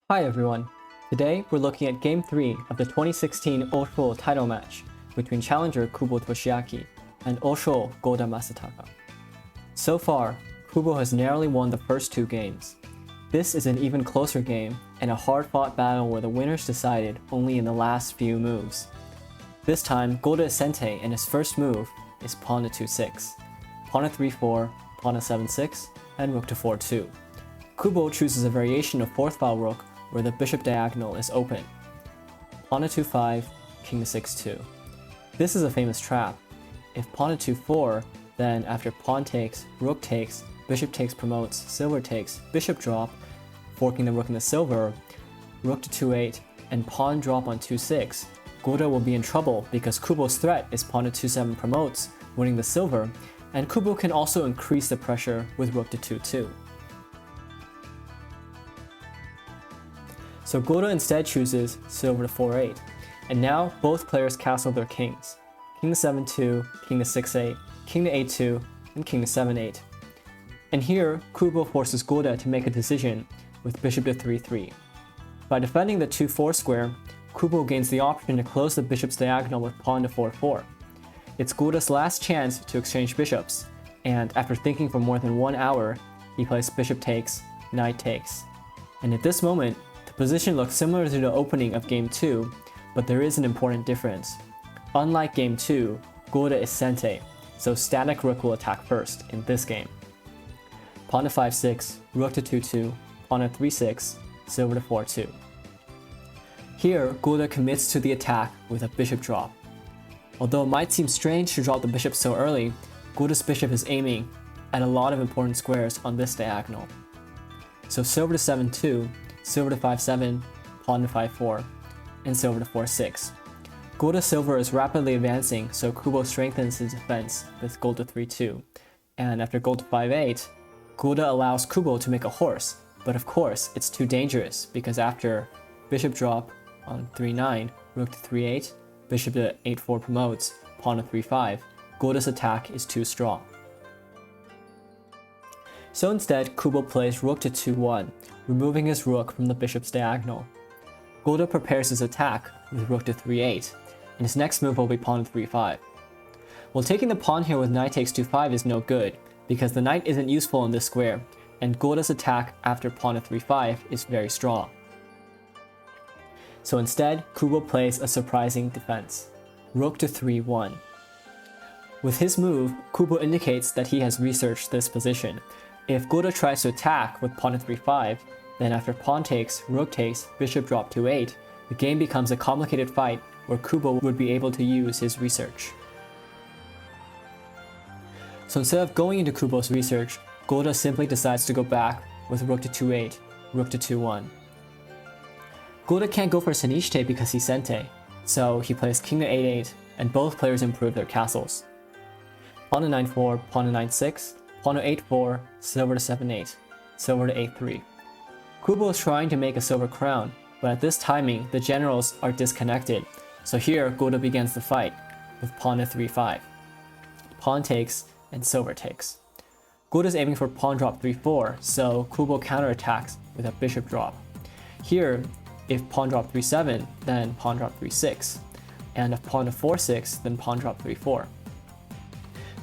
Hi everyone! Today we're looking at Game 3 of the 2016 Ōshō title match between challenger Kubo Toshiaki and Ōshō Gōda Masataka. So far, Kubo has narrowly won the first two games. This is an even closer game and a hard-fought battle where the winner's decided only in the last few moves. This time, Gōda is sente and his first move is pawn to 2-6, pawn to 3-4, pawn to 7-6, and rook to 4-2. Kubo chooses a variation of 4th file rook where the bishop diagonal is open. Pawn to 2-5, king to 6-2. This is a famous trap. If pawn to 2-4, then after pawn takes, rook takes, bishop takes promotes, silver takes, bishop drop, forking the rook in the silver, rook to 2-8, and pawn drop on 2-6, Gōda will be in trouble because Kubo's threat is pawn to 2-7 promotes, winning the silver, and Kubo can also increase the pressure with rook to 2-2. So Gōda instead chooses silver to 4-8, and now both players castle their kings. King to 7-2, king to 6-8, king to 8-2, and king to 7-8. And here, Kubo forces Gōda to make a decision with bishop to 3-3. By defending the 2-4 square, Kubo gains the option to close the bishop's diagonal with pawn to 4-4. It's Gōda's last chance to exchange bishops, and after thinking for more than 1 hour, he plays bishop takes, knight takes. And at this moment, the position looks similar to the opening of Game 2, but there is an important difference. Unlike Game 2, Gōda is sente, so static rook will attack first in this game. Pawn to 5-6, rook to 2-2, pawn to 3-6, silver to 4-2. Here, Gōda commits to the attack with a bishop drop. Although it might seem strange to drop the bishop so early, Gōda's bishop is aiming at a lot of important squares on this diagonal. So silver to 7-2, silver to 5-7, pawn to 5-4, and silver to 4-6. Gōda's silver is rapidly advancing, so Kubo strengthens his defense with gold to 3-2. And after gold to 5-8, Gōda allows Kubo to make a horse, but of course it's too dangerous because after bishop drop on 3-9, rook to 3-8, bishop to 8-4 promotes, pawn to 3-5, Gōda's attack is too strong. So instead, Kubo plays rook to 2-1, removing his rook from the bishop's diagonal. Gōda prepares his attack with rook to 3-8, and his next move will be pawn to 3-5. Well, taking the pawn here with knight takes 2-5 is no good, because the knight isn't useful in this square, and Gōda's attack after pawn to 3-5 is very strong. So instead, Kubo plays a surprising defense, rook to 3-1. With his move, Kubo indicates that he has researched this position. If Gōda tries to attack with pawn to 3-5, then after pawn takes, rook takes, bishop drop to 8, the game becomes a complicated fight where Kubo would be able to use his research. So instead of going into Kubo's research, Gōda simply decides to go back with rook to 2-8, rook to 2-1. Gōda can't go for Senichite because he's sente, so he plays king to 8-8, and both players improve their castles. Pawn to 9-4, pawn to 9-6, pawn to 8-4, silver to 7-8, silver to 8-3. Kubo is trying to make a silver crown, but at this timing, the generals are disconnected, so here Gōda begins the fight with pawn to 3-5. Pawn takes, and silver takes. Gōda is aiming for pawn drop 3-4, so Kubo counterattacks with a bishop drop. Here, if pawn drop 3-7, then pawn drop 3-6, and if pawn to 4-6, then pawn drop 3-4.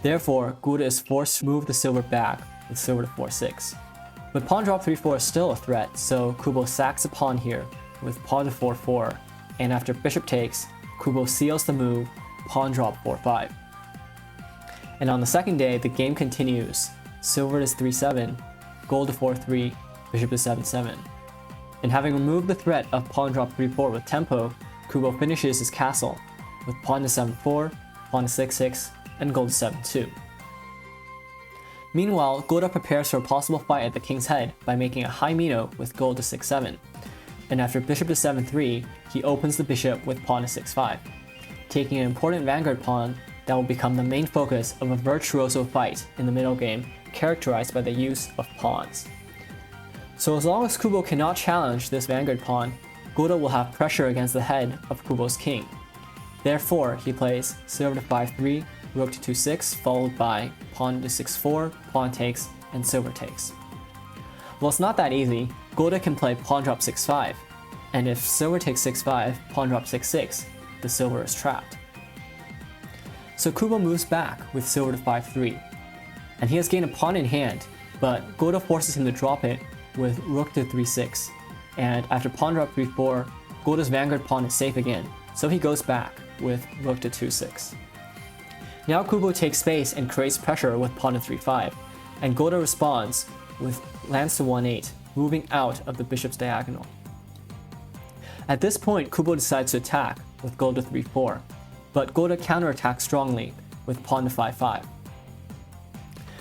Therefore, Gōda is forced to move the silver back with silver to 4-6. But pawn drop 3-4 is still a threat, so Kubo sacks a pawn here with pawn to 4-4, and after bishop takes, Kubo seals the move, pawn drop 4-5. And on the second day, the game continues. Silver is 3-7, gold to 4-3, bishop to 7-7. And having removed the threat of pawn drop 3-4 with tempo, Kubo finishes his castle with pawn to 7-4, pawn to 6-6, and gold to 7-2. Meanwhile, Gōda prepares for a possible fight at the king's head by making a high mino with gold to 6-7. And after bishop to 7-3, he opens the bishop with pawn to 6-5, taking an important Vanguard pawn that will become the main focus of a virtuoso fight in the middle game, characterized by the use of pawns. So as long as Kubo cannot challenge this Vanguard pawn, Gōda will have pressure against the head of Kubo's king. Therefore, he plays silver to 5-3, rook to 2-6, followed by pawn to 6-4, pawn takes, and silver takes. Well, it's not that easy. Gōda can play pawn drop 6-5, and if silver takes 6-5, pawn drop 6-6, the silver is trapped. So Kubo moves back with silver to 5-3, and he has gained a pawn in hand, but Gōda forces him to drop it with rook to 3-6, and after pawn drop 3-4, Gōda's Vanguard pawn is safe again, so he goes back with rook to 2-6. Now Kubo takes space and creates pressure with pawn to 3-5, and Gōda responds with lance to 1-8, moving out of the bishop's diagonal. At this point, Kubo decides to attack with Gōda to 3-4, but Gōda counterattacks strongly with pawn to 5-5.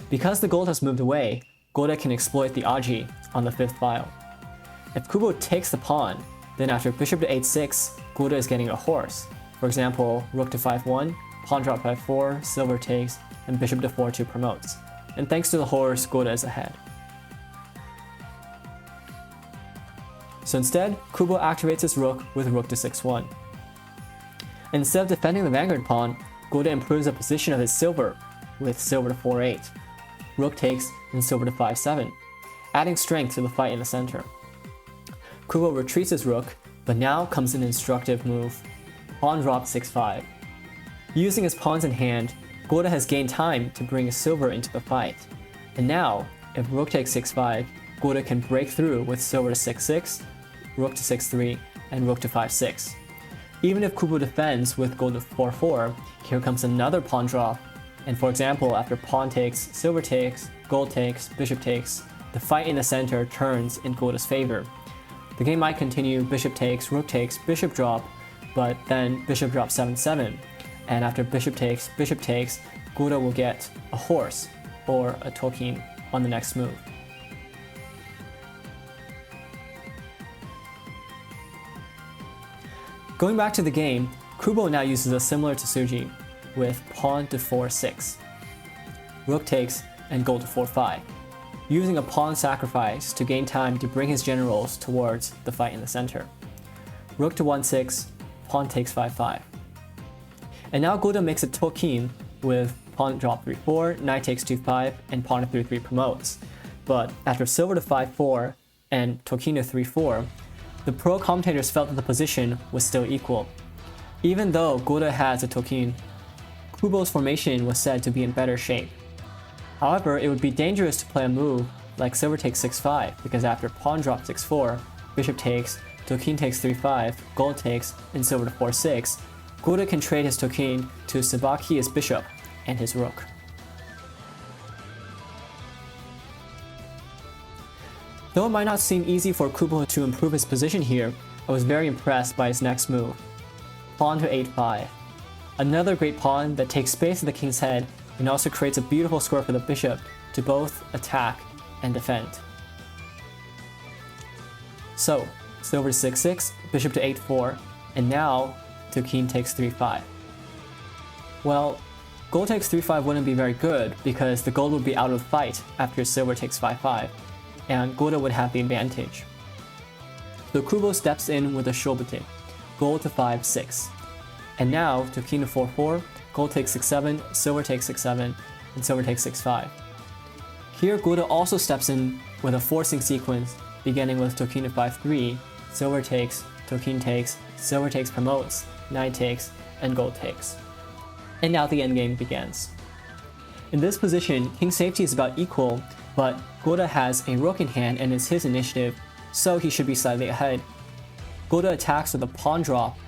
Because the gold has moved away, Gōda can exploit the aji on the 5th file. If Kubo takes the pawn, then after bishop to 8-6, Gōda is getting a horse. For example, rook to 5-1, pawn drop 5-4, silver takes, and bishop to 4-2 promotes. And thanks to the horse, Gōda is ahead. So instead, Kubo activates his rook with rook to 6-1. Instead of defending the Vanguard pawn, Gōda improves the position of his silver with silver to 4-8. Rook takes and silver to 5-7, adding strength to the fight in the center. Kubo retreats his rook, but now comes an instructive move, pawn drop 6-5. Using his pawns in hand, Gōda has gained time to bring his silver into the fight. And now, if rook takes 6-5, Gōda can break through with silver to 6-6, rook to 6-3, and rook to 5-6. Even if Kubo defends with gold to 4-4, here comes another pawn drop, and for example, after pawn takes, silver takes, gold takes, bishop takes, the fight in the center turns in Gōda's favor. The game might continue bishop takes, rook takes, bishop drop, but then bishop drop 7-7, and after bishop takes, Gōda will get a horse or a tokin on the next move. Going back to the game, Kubo now uses a similar Tochigi with pawn to 4-6, rook takes, and gold to 4-5, using a pawn sacrifice to gain time to bring his generals towards the fight in the center. Rook to 1-6, pawn takes 5-5. And now Gōda makes a tokin with pawn drop 3-4, knight takes 2-5, and pawn to 3-3 promotes. But after silver to 5-4 and tokin to 3-4, the pro commentators felt that the position was still equal. Even though Gōda has a tokin, Kubo's formation was said to be in better shape. However, it would be dangerous to play a move like silver takes 6-5, because after pawn drop 6-4, bishop takes, tokin takes 3-5, gold takes, and silver to 4-6, Gōda can trade his tokin to sabaki his bishop and his rook. Though it might not seem easy for Kubo to improve his position here, I was very impressed by his next move, pawn to 8-5. Another great pawn that takes space at the king's head and also creates a beautiful square for the bishop to both attack and defend. So, silver to 6-6, bishop to 8-4, and now tokin takes 3-5. Well, gold takes 3-5 wouldn't be very good because the gold would be out of the fight after silver takes 5-5, and Gōda would have the advantage. So Kubo steps in with a shobute, gold to 5-6. And now, tokin to 4-4, gold takes 6-7, silver takes 6-7, and silver takes 6-5. Here Gōda also steps in with a forcing sequence, beginning with tokin to 5-3, silver takes, tokin takes, silver takes promotes, knight takes, and gold takes. And now the endgame begins. In this position, king safety is about equal, but Gōda has a rook in hand and it's his initiative, so he should be slightly ahead. Gōda attacks with a pawn drop,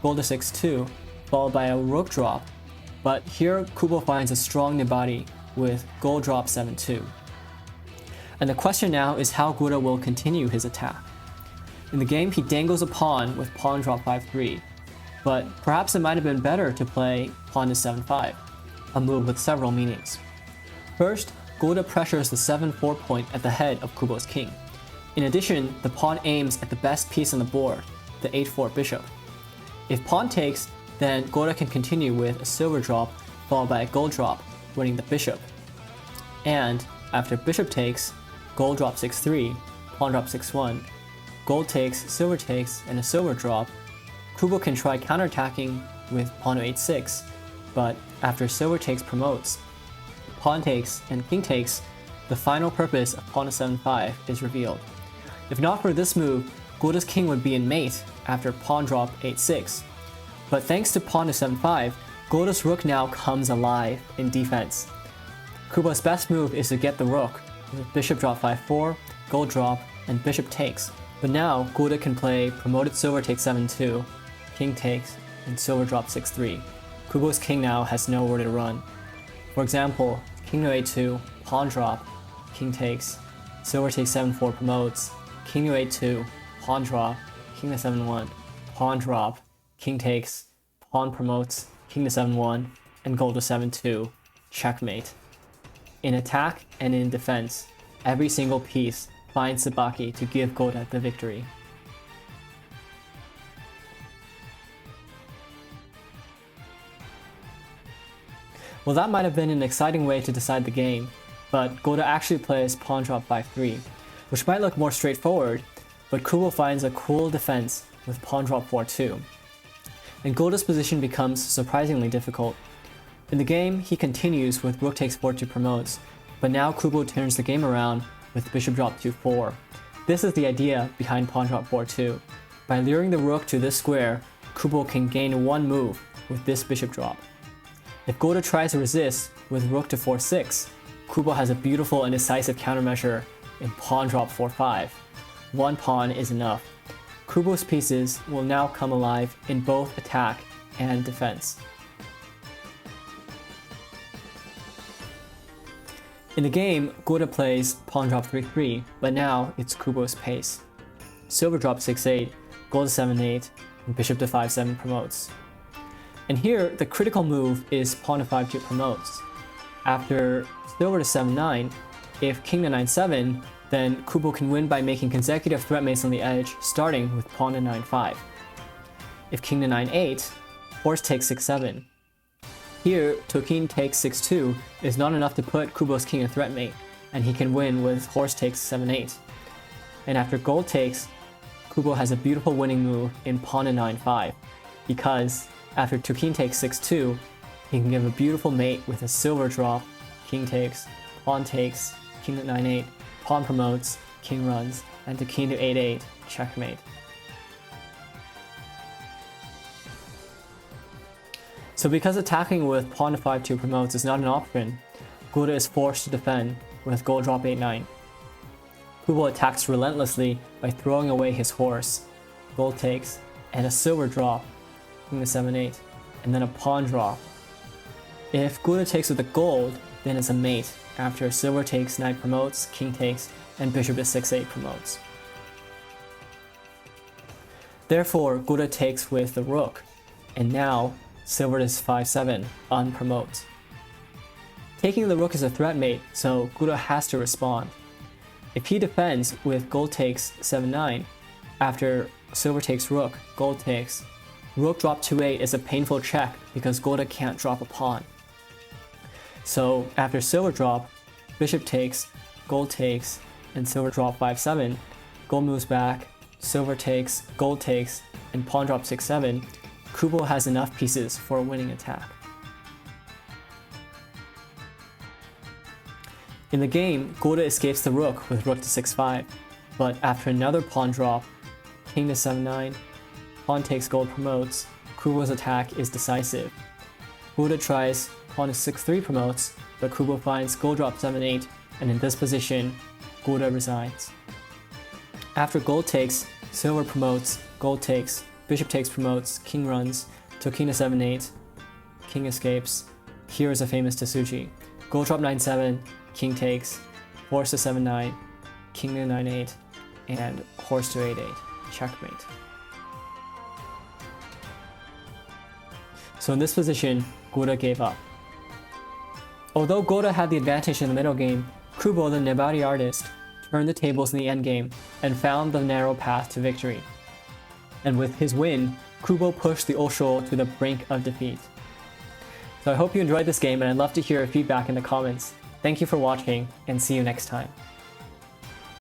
gold to 6-2, followed by a rook drop, but here Kubo finds a strong nibari with gold drop 7-2. And the question now is how Gōda will continue his attack. In the game, he dangles a pawn with pawn drop 5-3, but perhaps it might have been better to play pawn to 7-5, a move with several meanings. First, Gōda pressures the 7-4 point at the head of Kubo's king. In addition, the pawn aims at the best piece on the board, the 8-4 bishop. If pawn takes, then Gōda can continue with a silver drop followed by a gold drop, winning the bishop. And after bishop takes, gold drop 6-3, pawn drop 6-1, gold takes, silver takes, and a silver drop, Kubo can try counterattacking with pawn to 8-6, but after silver takes promotes, pawn takes, and king takes, the final purpose of pawn to 7-5 is revealed. If not for this move, Gōda's king would be in mate after pawn drop 8-6. But thanks to pawn to 7-5, Gōda's rook now comes alive in defense. Kubo's best move is to get the rook with bishop drop 5-4, gold drop, and bishop takes. But now Gōda can play promoted silver takes 7-2, king takes, and silver drop 6-3. Kubo's king now has nowhere to run. For example, king to a2, pawn drop, king takes, silver takes 7-4 promotes, king to a2, pawn drop, king to 7-1, pawn drop, king takes, pawn promotes, king to 7-1, and gold to 7-2, checkmate. In attack and in defense, every single piece finds Tsubaki to give Gōda the victory. Well, that might have been an exciting way to decide the game, but Gōda actually plays pawn drop 5-3, which might look more straightforward, but Kubo finds a cool defense with pawn drop 4-2. And Gōda's position becomes surprisingly difficult. In the game, he continues with rook takes 4-2 promotes, but now Kubo turns the game around with bishop drop 2-4. This is the idea behind pawn drop 4-2. By luring the rook to this square, Kubo can gain one move with this bishop drop. If Gōda tries to resist with rook to 4-6, Kubo has a beautiful and decisive countermeasure in pawn drop 4-5. One pawn is enough. Kubo's pieces will now come alive in both attack and defense. In the game, Gōda plays pawn drop 3-3, but now it's Kubo's pace. Silver drop 6-8, gold to 7-8, and bishop to 5-7 promotes. And here, the critical move is pawn to 5-2 promotes. After silver to 7-9, if king to 9-7, then Kubo can win by making consecutive threat mates on the edge, starting with pawn to 9-5. If king to 9-8, horse takes 6-7. Here, Tokin takes 6-2 is not enough to put Kubo's king in threat mate, and he can win with horse takes 7-8. And after gold takes, Kubo has a beautiful winning move in pawn to 9-5, because after Tokin takes 6-2, he can give a beautiful mate with a silver drop, king takes, king to 9-8, pawn promotes, king runs, and Tokin to 8-8, checkmate. So because attacking with pawn to 5-2 promotes is not an option, Gōda is forced to defend with gold drop 8-9. Kubo attacks relentlessly by throwing away his horse, gold takes, and a silver drop, king to 7-8, and then a pawn drop. If Gōda takes with the gold, then it's a mate after silver takes, knight promotes, king takes, and bishop to 6-8 promotes. Therefore, Gōda takes with the rook, and now silver is 5-7 on promotes. Taking the rook is a threat mate, so Gōda has to respond. If he defends with gold takes 7-9, after silver takes rook, gold takes, rook drop 2-8 is a painful check because Gōda can't drop a pawn. So after silver drop, bishop takes, gold takes, and silver drop 5-7, gold moves back, silver takes, gold takes, and pawn drop 6-7, Kubo has enough pieces for a winning attack. In the game, Gōda escapes the rook with rook to 6-5, but after another pawn drop, king to 7-9, pawn takes gold promotes, Kubo's attack is decisive. Gōda tries pawn to 6-3 promotes, but Kubo finds gold drop 7-8, and in this position, Gōda resigns. After gold takes, silver promotes, gold takes, bishop takes promotes, king runs, Tokin to 7-8, king escapes. Here is a famous Tochigi. Gold drop 9-7, king takes, horse to 7-9, king to 9-8, and horse to 8-8, checkmate. So in this position, Gōda gave up. Although Gōda had the advantage in the middle game, Kubo, the Nebari artist, turned the tables in the endgame and found the narrow path to victory. And with his win, Kubo pushed the Ōshō to the brink of defeat. So I hope you enjoyed this game, and I'd love to hear your feedback in the comments. Thank you for watching, and see you next time.